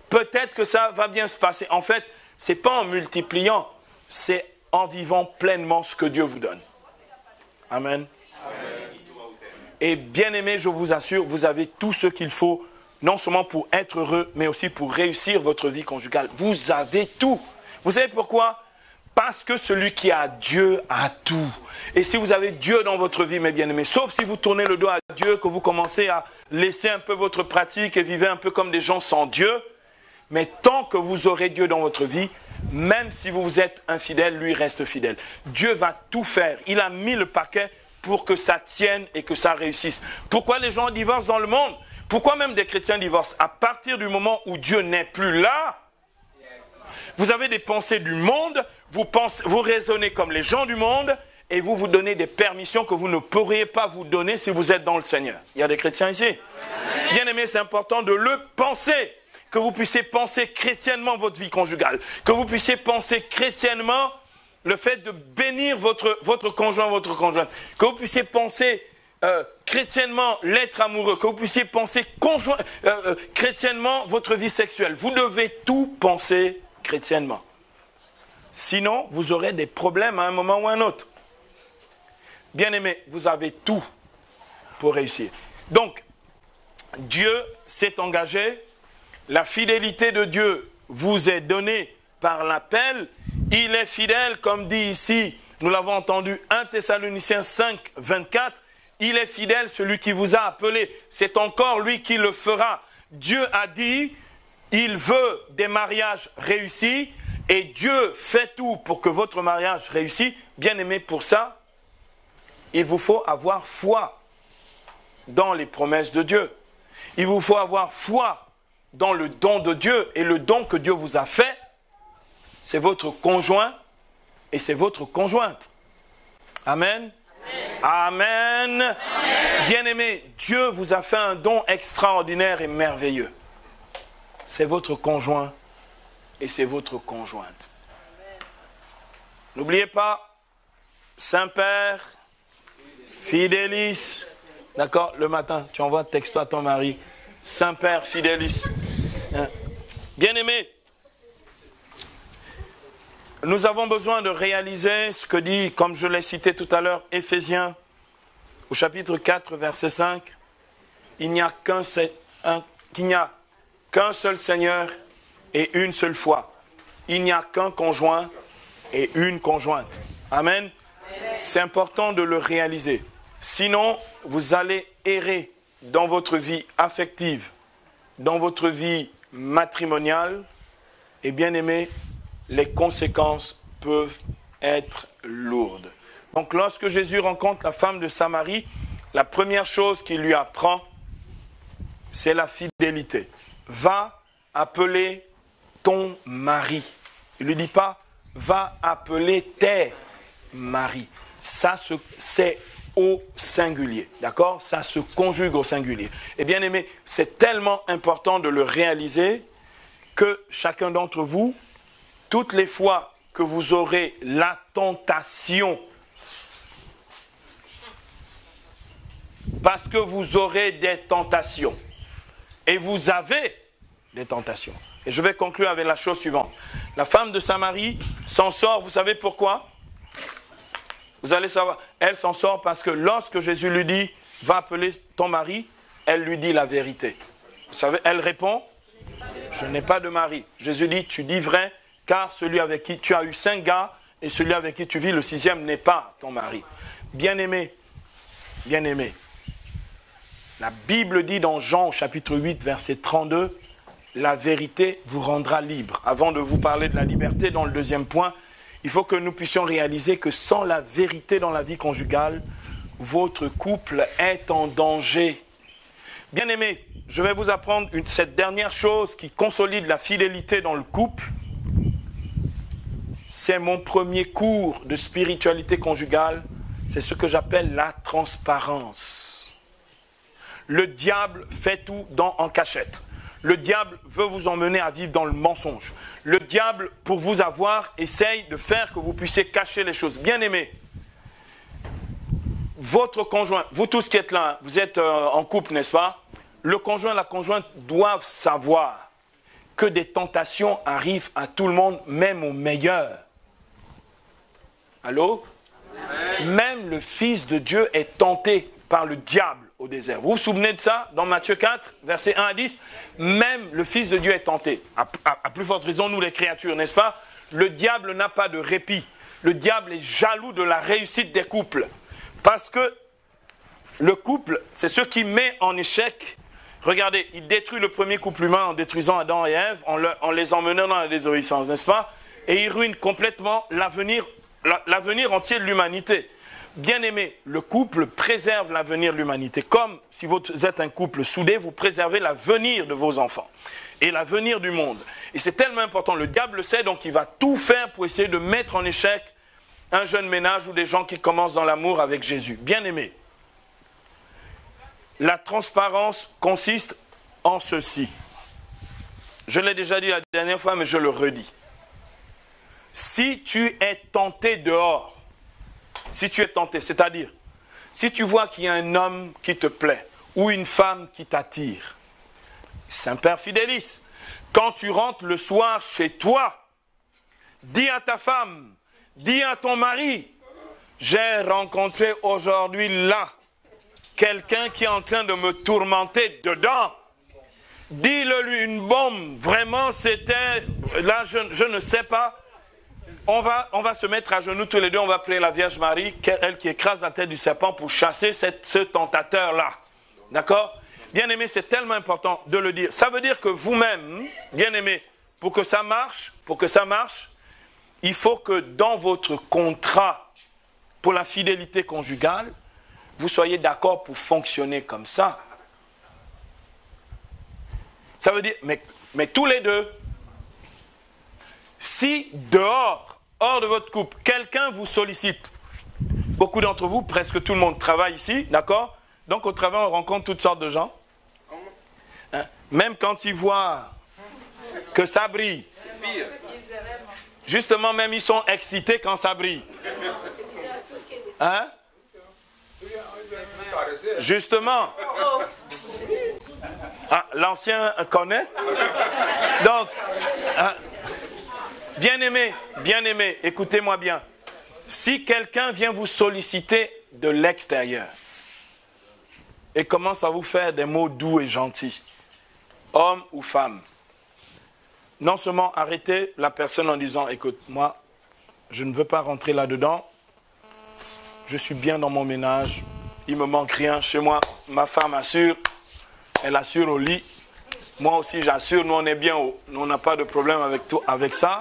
peut-être que ça va bien se passer. En fait, ce n'est pas en multipliant, c'est en vivant pleinement ce que Dieu vous donne. Amen. Amen. Et bien aimé, je vous assure, vous avez tout ce qu'il faut, non seulement pour être heureux, mais aussi pour réussir votre vie conjugale. Vous avez tout. Vous savez pourquoi ? Parce que celui qui a Dieu a tout. Et si vous avez Dieu dans votre vie, mes bien-aimés, sauf si vous tournez le dos à Dieu, que vous commencez à laisser un peu votre pratique et vivez un peu comme des gens sans Dieu, mais tant que vous aurez Dieu dans votre vie, même si vous êtes infidèle, lui reste fidèle. Dieu va tout faire. Il a mis le paquet pour que ça tienne et que ça réussisse. Pourquoi les gens divorcent dans le monde ? Pourquoi même des chrétiens divorcent ? À partir du moment où Dieu n'est plus là, vous avez des pensées du monde, vous raisonnez comme les gens du monde et vous vous donnez des permissions que vous ne pourriez pas vous donner si vous êtes dans le Seigneur. Il y a des chrétiens ici. Bien aimé, c'est important de le penser. Que vous puissiez penser chrétiennement votre vie conjugale. Que vous puissiez penser chrétiennement le fait de bénir votre conjoint, votre conjointe. Que vous puissiez penser chrétiennement l'être amoureux. Que vous puissiez penser chrétiennement votre vie sexuelle. Vous devez tout penser chrétiennement. Sinon, vous aurez des problèmes à un moment ou à un autre. Bien aimé, vous avez tout pour réussir. Donc, Dieu s'est engagé. La fidélité de Dieu vous est donnée par l'appel. Il est fidèle, comme dit ici, nous l'avons entendu, 1 Thessaloniciens 5, 24. Il est fidèle, celui qui vous a appelé. C'est encore lui qui le fera. Dieu a dit, il veut des mariages réussis et Dieu fait tout pour que votre mariage réussisse. Bien aimé, pour ça, il vous faut avoir foi dans les promesses de Dieu. Il vous faut avoir foi dans le don de Dieu. Et le don que Dieu vous a fait, c'est votre conjoint et c'est votre conjointe. Amen. Amen. Amen. Bien-aimé, Dieu vous a fait un don extraordinaire et merveilleux. C'est votre conjoint et c'est votre conjointe. N'oubliez pas, Saint-Père, Fidélis. D'accord, le matin, tu envoies un texto à ton mari. Saint-Père, Fidélis. Bien-aimé, nous avons besoin de réaliser ce que dit, comme je l'ai cité tout à l'heure, Éphésiens, au chapitre 4, verset 5. Il n'y a qu'un seul Seigneur et une seule foi. Il n'y a qu'un conjoint et une conjointe. Amen. C'est important de le réaliser. Sinon, vous allez errer dans votre vie affective, dans votre vie matrimoniale. Et bien aimé, les conséquences peuvent être lourdes. Donc lorsque Jésus rencontre la femme de Samarie, la première chose qu'il lui apprend, c'est la fidélité. Va appeler ton mari. Il ne lui dit pas, va appeler tes maris. Ça, c'est au singulier. D'accord ? Ça se conjugue au singulier. Et bien aimé, c'est tellement important de le réaliser que chacun d'entre vous, toutes les fois que vous aurez la tentation, parce que vous aurez des tentations, et vous avez des tentations. Et je vais conclure avec la chose suivante. La femme de Samarie s'en sort, vous savez pourquoi ? Vous allez savoir, elle s'en sort parce que lorsque Jésus lui dit, va appeler ton mari, elle lui dit la vérité. Vous savez, elle répond, je n'ai pas de mari. Jésus dit, tu dis vrai, car celui avec qui tu as eu 5 gars et celui avec qui tu vis, le 6e n'est pas ton mari. Bien-aimé, bien-aimé, la Bible dit dans Jean au chapitre 8, verset 32, la vérité vous rendra libre. Avant de vous parler de la liberté dans le deuxième point, il faut que nous puissions réaliser que sans la vérité dans la vie conjugale, votre couple est en danger. Bien-aimés, je vais vous apprendre cette dernière chose qui consolide la fidélité dans le couple. C'est mon premier cours de spiritualité conjugale. C'est ce que j'appelle la transparence. Le diable fait tout en cachette. Le diable veut vous emmener à vivre dans le mensonge. Le diable, pour vous avoir, essaye de faire que vous puissiez cacher les choses. Bien-aimés, votre conjoint, vous tous qui êtes là, vous êtes en couple, n'est-ce pas? Le conjoint, la conjointe doivent savoir que des tentations arrivent à tout le monde, même aux meilleurs. Allô? Amen. Même le Fils de Dieu est tenté par le diable au désert. Vous vous souvenez de ça dans Matthieu 4, versets 1 à 10? Même le Fils de Dieu est tenté. À plus forte raison, nous les créatures, n'est-ce pas? Le diable n'a pas de répit. Le diable est jaloux de la réussite des couples. Parce que le couple, c'est ce qui met en échec. Regardez, il détruit le premier couple humain en détruisant Adam et Ève, en les emmenant dans la désobéissance, n'est-ce pas? Et il ruine complètement l'avenir entier de l'humanité. Bien-aimé, le couple préserve l'avenir de l'humanité. Comme si vous êtes un couple soudé, vous préservez l'avenir de vos enfants et l'avenir du monde. Et c'est tellement important. Le diable le sait, donc il va tout faire pour essayer de mettre en échec un jeune ménage ou des gens qui commencent dans l'amour avec Jésus. Bien-aimé, la transparence consiste en ceci. Je l'ai déjà dit la dernière fois, mais je le redis. Si tu es tenté dehors, si tu es tenté, c'est-à-dire, si tu vois qu'il y a un homme qui te plaît ou une femme qui t'attire, Saint-Père Fidélis, quand tu rentres le soir chez toi, dis à ta femme, dis à ton mari, j'ai rencontré aujourd'hui là quelqu'un qui est en train de me tourmenter dedans. Dis-le lui une bombe, vraiment c'était, là je ne sais pas. On va se mettre à genoux tous les deux, on va prier la Vierge Marie, elle qui écrase la tête du serpent pour chasser ce tentateur-là. D'accord? Bien-aimé, c'est tellement important de le dire. Ça veut dire que vous-même, bien-aimé, pour que ça marche, il faut que dans votre contrat pour la fidélité conjugale, vous soyez d'accord pour fonctionner comme ça. Ça veut dire, mais tous les deux, si dehors, hors de votre couple, quelqu'un vous sollicite, beaucoup d'entre vous, presque tout le monde travaille ici, d'accord? Donc au travail, on rencontre toutes sortes de gens. Hein? Même quand ils voient que ça brille, justement, même ils sont excités quand ça brille. Hein? Justement. Ah, l'ancien connaît. Donc, hein, bien-aimé, écoutez-moi bien. Si quelqu'un vient vous solliciter de l'extérieur et commence à vous faire des mots doux et gentils, homme ou femme, non seulement arrêtez la personne en disant, écoute, moi, je ne veux pas rentrer là-dedans, je suis bien dans mon ménage, il ne me manque rien chez moi, ma femme assure, elle assure au lit, moi aussi j'assure, nous on est bien haut, nous on n'a pas de problème avec ça.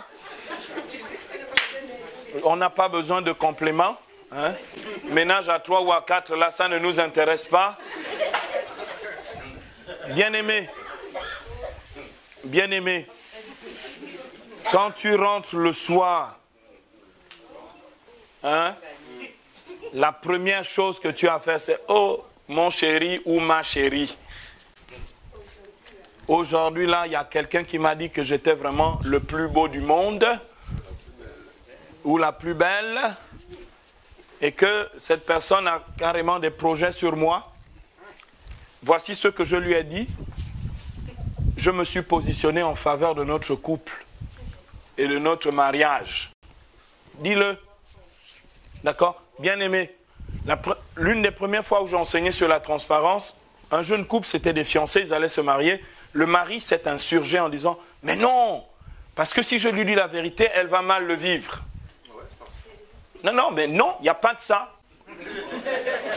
On n'a pas besoin de compléments. Hein? Ménage à 3 ou à 4, là, ça ne nous intéresse pas. Bien-aimé, quand tu rentres le soir, hein, la première chose que tu as à faire, c'est « Oh, mon chéri ou ma chérie ». Aujourd'hui, là, il y a quelqu'un qui m'a dit que j'étais vraiment le plus beau du monde ou la plus belle, et que cette personne a carrément des projets sur moi. Voici ce que je lui ai dit. Je me suis positionné en faveur de notre couple et de notre mariage. Dis-le. D'accord? Bien-aimés, l'une des premières fois où j'ai enseigné sur la transparence, un jeune couple, c'était des fiancés, ils allaient se marier. Le mari s'est insurgé en disant « Mais non, parce que si je lui dis la vérité, elle va mal le vivre. » Non, mais non, il n'y a pas de ça.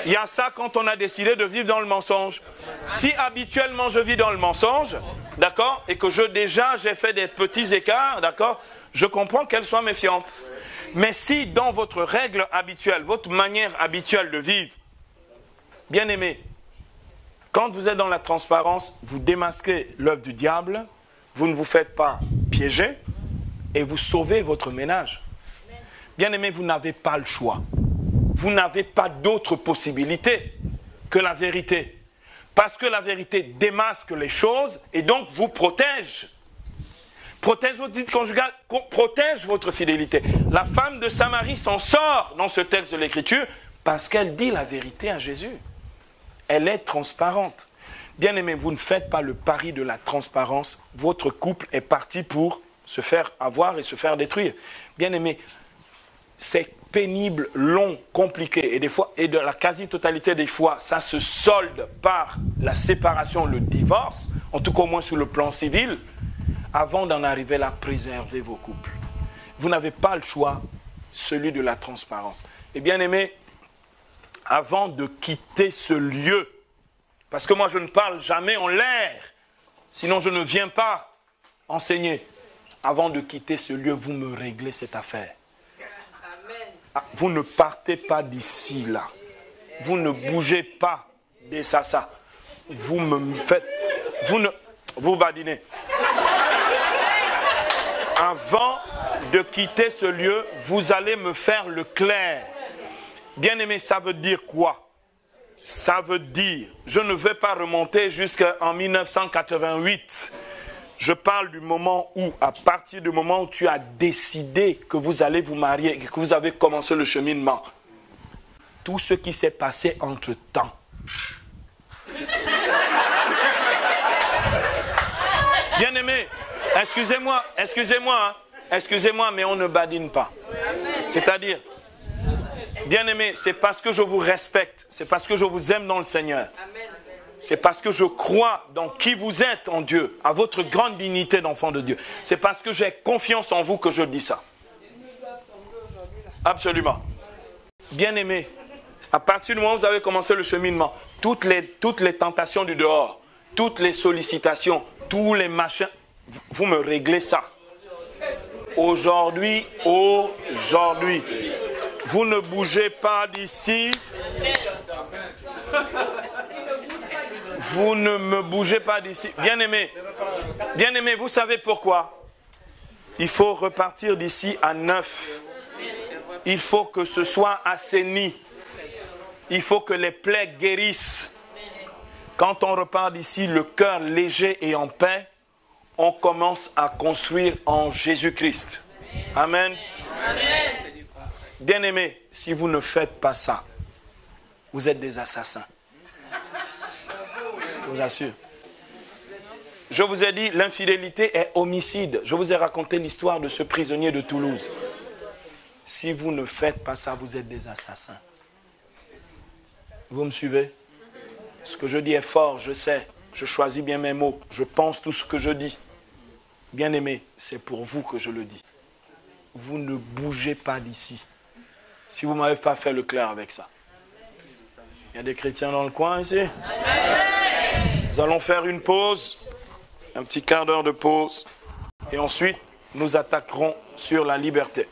Il y a ça quand on a décidé de vivre dans le mensonge. Si habituellement je vis dans le mensonge, d'accord, et que j'ai fait des petits écarts, d'accord, je comprends qu'elle soit méfiante. Mais si dans votre règle habituelle, votre manière habituelle de vivre, bien aimé, quand vous êtes dans la transparence, vous démasquez l'œuvre du diable, vous ne vous faites pas piéger et vous sauvez votre ménage. Bien aimé, vous n'avez pas le choix. Vous n'avez pas d'autre possibilité que la vérité. Parce que la vérité démasque les choses et donc vous protège. Protège votre vie conjugale, protège votre fidélité. La femme de Samarie s'en sort dans ce texte de l'Écriture parce qu'elle dit la vérité à Jésus. Elle est transparente. Bien aimé, vous ne faites pas le pari de la transparence. Votre couple est parti pour se faire avoir et se faire détruire. Bien aimé, c'est pénible, long, compliqué. Et des fois, et de la quasi-totalité des fois, ça se solde par la séparation, le divorce, en tout cas au moins sur le plan civil, avant d'en arriver là, préservez vos couples. Vous n'avez pas le choix, celui de la transparence. Et bien aimé, avant de quitter ce lieu, parce que moi je ne parle jamais en l'air, sinon je ne viens pas enseigner. Avant de quitter ce lieu, vous me réglez cette affaire. Vous ne partez pas d'ici là. Vous ne bougez pas des sasa. Vous me faites... Vous badinez. Avant de quitter ce lieu, vous allez me faire le clair. Bien-aimé, ça veut dire quoi? Ça veut dire, je ne vais pas remonter jusqu'en 1988. Je parle du moment où, à partir du moment où tu as décidé que vous allez vous marier, que vous avez commencé le cheminement, tout ce qui s'est passé entre-temps. Bien-aimé, excusez-moi, mais on ne badine pas. C'est-à-dire, bien-aimé, c'est parce que je vous respecte, c'est parce que je vous aime dans le Seigneur. C'est parce que je crois dans qui vous êtes en Dieu, à votre grande dignité d'enfant de Dieu. C'est parce que j'ai confiance en vous que je dis ça. Absolument. Bien-aimé, à partir du moment où vous avez commencé le cheminement, toutes les tentations du dehors, toutes les sollicitations, tous les machins, vous me réglez ça. Aujourd'hui, vous ne bougez pas d'ici. Vous ne me bougez pas d'ici. Bien-aimé, vous savez pourquoi? Il faut repartir d'ici à neuf. Il faut que ce soit assaini. Il faut que les plaies guérissent. Quand on repart d'ici, le cœur léger et en paix, on commence à construire en Jésus-Christ. Amen. Bien-aimé, si vous ne faites pas ça, vous êtes des assassins. Je vous assure. Je vous ai dit, l'infidélité est homicide. Je vous ai raconté l'histoire de ce prisonnier de Toulouse. Si vous ne faites pas ça, vous êtes des assassins. Vous me suivez? Ce que je dis est fort, je sais. Je choisis bien mes mots. Je pense tout ce que je dis. Bien-aimé, c'est pour vous que je le dis. Vous ne bougez pas d'ici. Si vous ne m'avez pas fait le clair avec ça. Il y a des chrétiens dans le coin ici? Nous allons faire une pause, un petit quart d'heure de pause, et ensuite nous attaquerons sur la liberté.